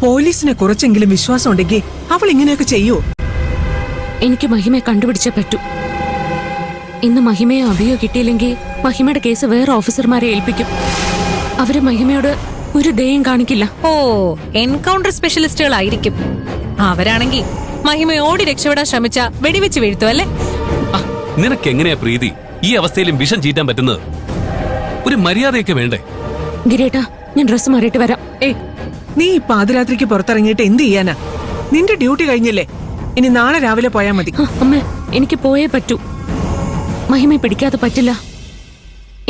പോലീസിനെ കുറച്ചെങ്കിലും വിശ്വാസം ഉണ്ടെങ്കിൽ അവൾ ഇങ്ങനെയൊക്കെ ചെയ്യൂ? എനിക്ക് മഹിമയെ കണ്ടുപിടിച്ചേ പറ്റൂ. ഇന്ന് മഹിമയോ അഭിയോ കിട്ടിയില്ലെങ്കിൽ മഹിമയുടെ കേസ് വേറെ ഓഫീസർമാരെ ഏൽപ്പിക്കും. അവര് മഹിമയോട് ഒരു ദയം കാണിക്കില്ല. ഓ, എൻകൗണ്ടർ സ്പെഷ്യലിസ്റ്റുകളായിരിക്കും. അവരാണെങ്കിൽ മഹിമയോടി രക്ഷപ്പെടാൻ ശ്രമിച്ച വെടിവെച്ച് വീഴ്ത്തു അല്ലേ? നിനക്ക് എങ്ങനെയാ പ്രീതി ഈ അവസ്ഥയിലും വിഷം ചീറ്റാൻ പറ്റുന്നത്? ഒരു മര്യാദയൊക്കെ വേണ്ടേ? ഗിരേട്ടാ, ഞാൻ ഡ്രസ്സ് മാറിയിട്ട് വരാം. നീ ഈ പാതിരാത്രിക്ക് പുറത്തിറങ്ങിയിട്ട് എന്ത് ചെയ്യാനാ? നിന്റെ ഡ്യൂട്ടി കഴിഞ്ഞില്ലേ? ഇനി നാളെ രാവിലെ പോയാ മതി. അമ്മ, എനിക്ക് പോയേ പറ്റൂ. മഹിമയെ പിടിക്കാതെ പറ്റില്ല.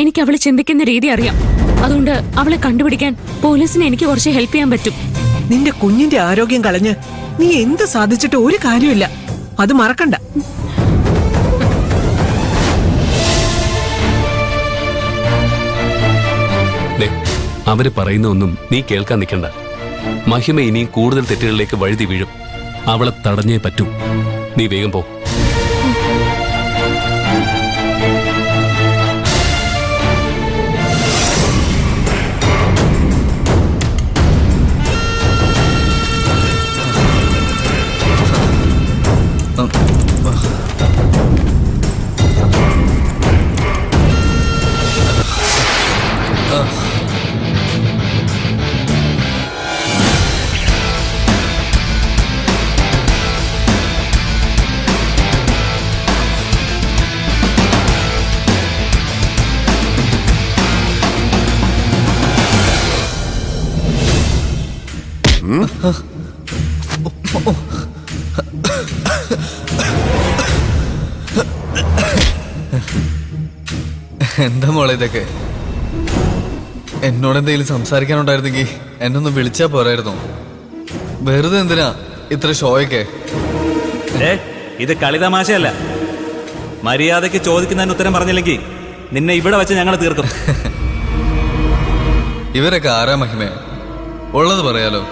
എനിക്ക് അവള് ചിന്തിക്കുന്ന രീതി അറിയാം. അതുകൊണ്ട് അവളെ കണ്ടുപിടിക്കാൻ പോലീസിനെ എനിക്ക് കുറച്ച് ഹെൽപ്പ് ചെയ്യാൻ പറ്റും. നിന്റെ കുഞ്ഞിന്റെ ആരോഗ്യം കളഞ്ഞ് നീ എന്ത് സാധിച്ചിട്ട് ഒരു കാര്യമില്ല. അത് മറക്കണ്ട. അവര് പറയുന്ന ഒന്നും നീ കേൾക്കാൻ നിൽക്കണ്ട. മഹിമ ഇനിയും കൂടുതൽ തെറ്റുകളിലേക്ക് വഴുതി വീഴും. അവളെ തടഞ്ഞേ പറ്റൂ. നീ വേഗം പോ. എന്താ മോളെ ഇതൊക്കെ? എന്നോട് എന്തെങ്കിലും സംസാരിക്കാനുണ്ടായിരുന്നെങ്കിൽ എന്നൊന്ന് വിളിച്ചാ പോരായിരുന്നോ? വെറുതെ എന്തിനാ ഇത്ര ഷോയൊക്കെ? ഇത് കളിതമാശയല്ല. മര്യാദയ്ക്ക് ചോദിക്കുന്നതിന് ഉത്തരം പറഞ്ഞില്ലെങ്കിൽ നിന്നെ ഇവിടെ വെച്ച് ഞങ്ങൾ തീർക്കും. ഇവരൊക്കെ ആരാ മഹിമേ? ഉള്ളത് പറയാലോ,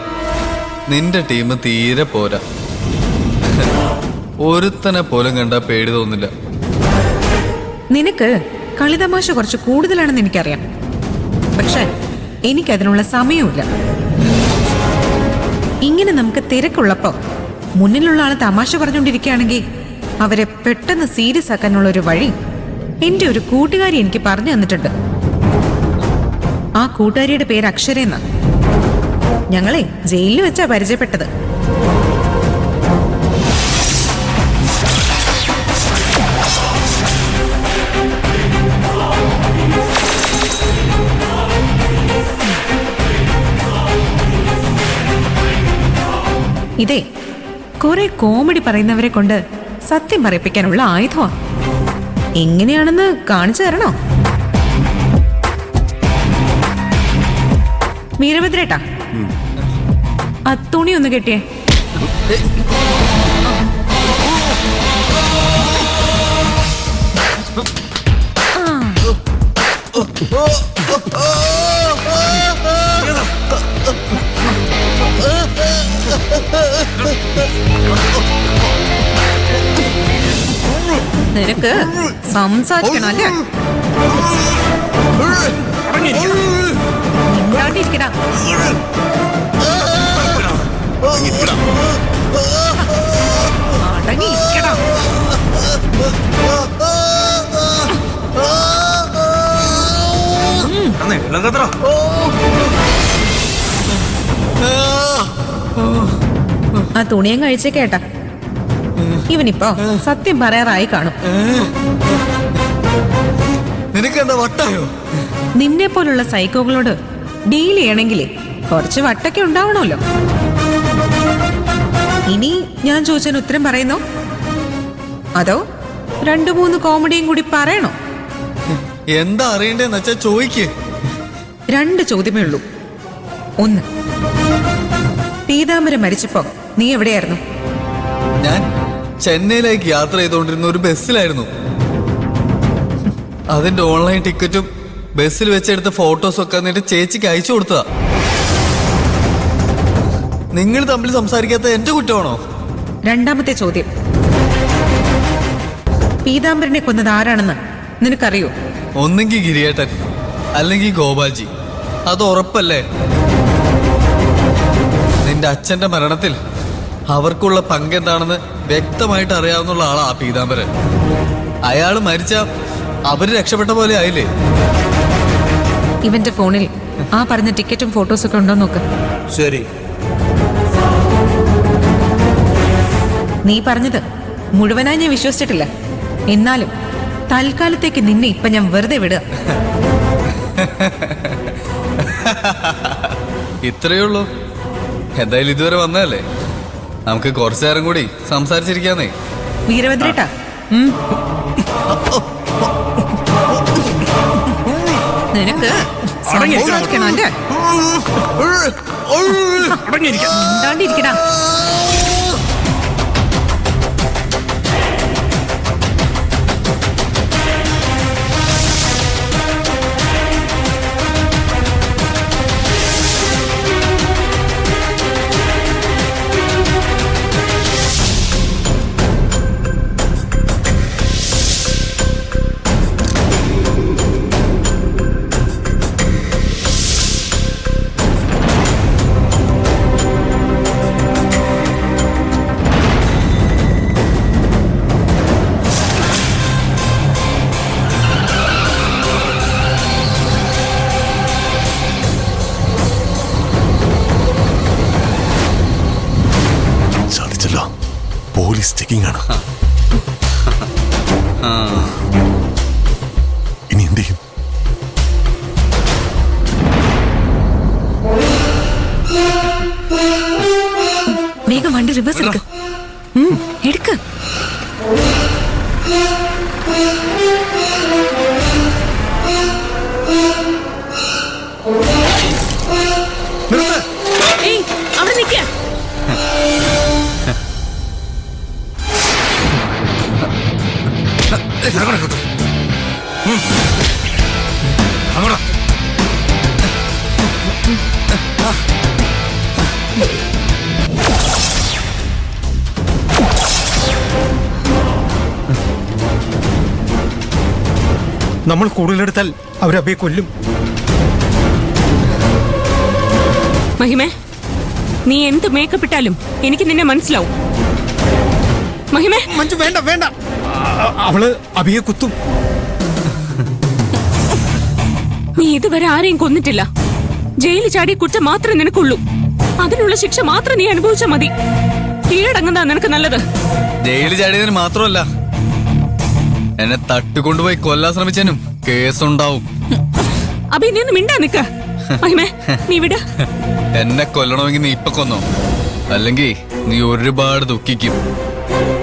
നിന്റെ ടീം തീരെ പോരാ. ഒരുത്തനെ പോലും കണ്ടാ പേടി തോന്നില്ല. നിനക്ക് കളിതമാശ കുറച്ച് കൂടുതലാണെന്ന് എനിക്കറിയാം. പക്ഷെ എനിക്കതിനുള്ള സമയമില്ല. ഇങ്ങനെ നമുക്ക് തിരക്കുള്ളപ്പോ മുന്നിലുള്ള ആള് തമാശ പറഞ്ഞുകൊണ്ടിരിക്കുകയാണെങ്കിൽ അവരെ പെട്ടെന്ന് സീരിയസ് ആക്കാനുള്ള ഒരു വഴി എന്റെ ഒരു കൂട്ടുകാരി എനിക്ക് പറഞ്ഞു തന്നിട്ടുണ്ട്. ആ കൂട്ടുകാരിയുടെ പേര് അക്ഷര എന്നാ. ഞങ്ങളെ ജയിലിൽ വെച്ചാ പരിചയപ്പെട്ടത്. ഇതേ കുറെ കോമഡി പറയുന്നവരെ കൊണ്ട് സത്യം പറയിപ്പിക്കാനുള്ള ആയുധമാണ്. എങ്ങനെയാണെന്ന് കാണിച്ചു തരണോ? വീരഭദ്രേട്ടാ, ആ തുണി ഒന്ന് കെട്ടിയേ. നിനക്ക് സംസാരിക്കണം അല്ലേ? മിണ്ടാണ്ടിരിക്കടാ. അടങ്ങിയിരിക്കടാ. ആ തുണിയും കഴിച്ചേ കേട്ടാ. ഇവനിപ്പോ സത്യം പറയാറായി കാണും. നിനക്കെന്താ വട്ടായോ? നിന്നെ പോലുള്ള സൈക്കോകളോട് ഡീൽ ചെയ്യണമെങ്കിലേ കുറച്ച് വട്ടൊക്കെ ഉണ്ടാവണമല്ലോ. ഇനി ഞാൻ ചോദിച്ചതിന് ഉത്തരം പറയുന്നോ അതോ 2-3 കോമഡിയും കൂടി പറയണോ? എന്താ അറിയണ്ടേന്ന് വെച്ചാ ചോദിക്ക്. 2 ചോദ്യമേ ഉള്ളൂ. 1, പീതാംബരം മരിച്ചപ്പോ നീ എവിടെയായിരുന്നു? ഞാൻ ചെന്നൈയിലേക്ക് യാത്ര ചെയ്തുകൊണ്ടിരുന്ന ഒരു ബസ്സിലായിരുന്നു. അതിന്റെ ഓൺലൈൻ ടിക്കറ്റും ബസ്സിൽ വെച്ചെടുത്ത ഫോട്ടോസും ഒക്കെ എന്നിട്ട് ചേച്ചിക്ക് അയച്ചു കൊടുത്തതാ. നിങ്ങൾ തമ്മിൽ സംസാരിക്കാത്ത എന്റെ കുറ്റമാണോ? 2ാമത്തെ ചോദ്യം, പീതാംബരനെ കൊന്നത് ആരാണെന്ന് നിനക്കറിയോ? ഒന്നെങ്കിൽ ഗിരിയേട്ടൻ അല്ലെങ്കിൽ ഗോപാൽജി. അത് ഉറപ്പല്ലേ? നിന്റെ നിന്റെ അച്ഛന്റെ മരണത്തിൽ അവർക്കുള്ള പങ്കെന്താണെന്ന് വ്യക്തമായിട്ട് അറിയാവുന്ന ആളാ ആ പീതാംബരൻ. അയാൾ മരിച്ച അവര് രക്ഷപ്പെട്ട പോലെ ആയില്ലേ? ഇവന്റെ ഫോണിൽ ആ പറഞ്ഞ ടിക്കറ്റും ഫോട്ടോസൊക്കെ ഉണ്ടോ നോക്ക്. ശരി. നീ പറഞ്ഞത് മുഴുവനായി ഞാൻ വിശ്വസിച്ചിട്ടില്ല. എന്നാലും തൽക്കാലത്തേക്ക് നിന്നെ ഇപ്പൊ ഞാൻ വെറുതെ വിടുക. ഇത്രയേ ഉള്ളൂ. എന്തായാലും ഇതുവരെ വന്നതല്ലേ, നമുക്ക് കുറച്ചു നേരം കൂടി സംസാരിച്ചിരിക്കാന്നേ. വീരഭദ്രേട്ടാ, നിനക്ക് സംസാരിക്കണോ അല്ലേ? മിണ്ടാണ്ടിരിക്കടാ. പോലീസ് ചെക്കിംഗ് ആണ്. ഇനി എന്ത് ചെയ്യും? വേഗം വണ്ടി റിവേഴ്സ് എടുക്ക്. എടുക്ക്. ഏയ്, അവിടെ നിൽക്ക. നമ്മൾ കൂടുതലെടുത്താൽ അവരബയെ കൊല്ലും. മഹിമേ, നീ എന്ത് മേക്കപ്പ് ഇട്ടാലും എനിക്ക് നിന്നെ മനസ്സിലാവും. മഹിമേ, മഞ്ജു വേണ്ട വേണ്ട, അവള് അബിയെ കുത്തും. നീ ഇതുവരെ ആരെയും കൊന്നിട്ടില്ല. ജയിലിൽ ചാടിയ കുറ്റം മാത്രമേ നിനക്കുള്ളൂ. അതിനുള്ള ശിക്ഷ മാത്രം നീ അനുഭവിച്ചാൽ മതി. കീഴടങ്ങുന്നതാ നിനക്ക് നല്ലത്. ജയിലിൽ ചാടിയതിന് മാത്രമല്ല, എന്നെ തട്ടിക്കൊണ്ടുപോയി കൊല്ലാൻ ശ്രമിച്ചതിനും കേസുണ്ടാവും. അബി, നീ ഒന്ന് മിണ്ടാ നിക്ക. മഹിമേ, നീ വിട. എന്നെ കൊല്ലണമെങ്കിൽ നീ ഇപ്പൊ കൊന്നോ, അല്ലെങ്കിൽ നീ ഒരുപാട് ദുഃഖിക്കും.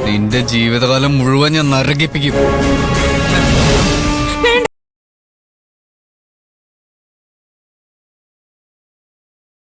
നിന്റെ ജീവിതകാലം മുഴുവൻ ഞാൻ നരകിപ്പിക്കും.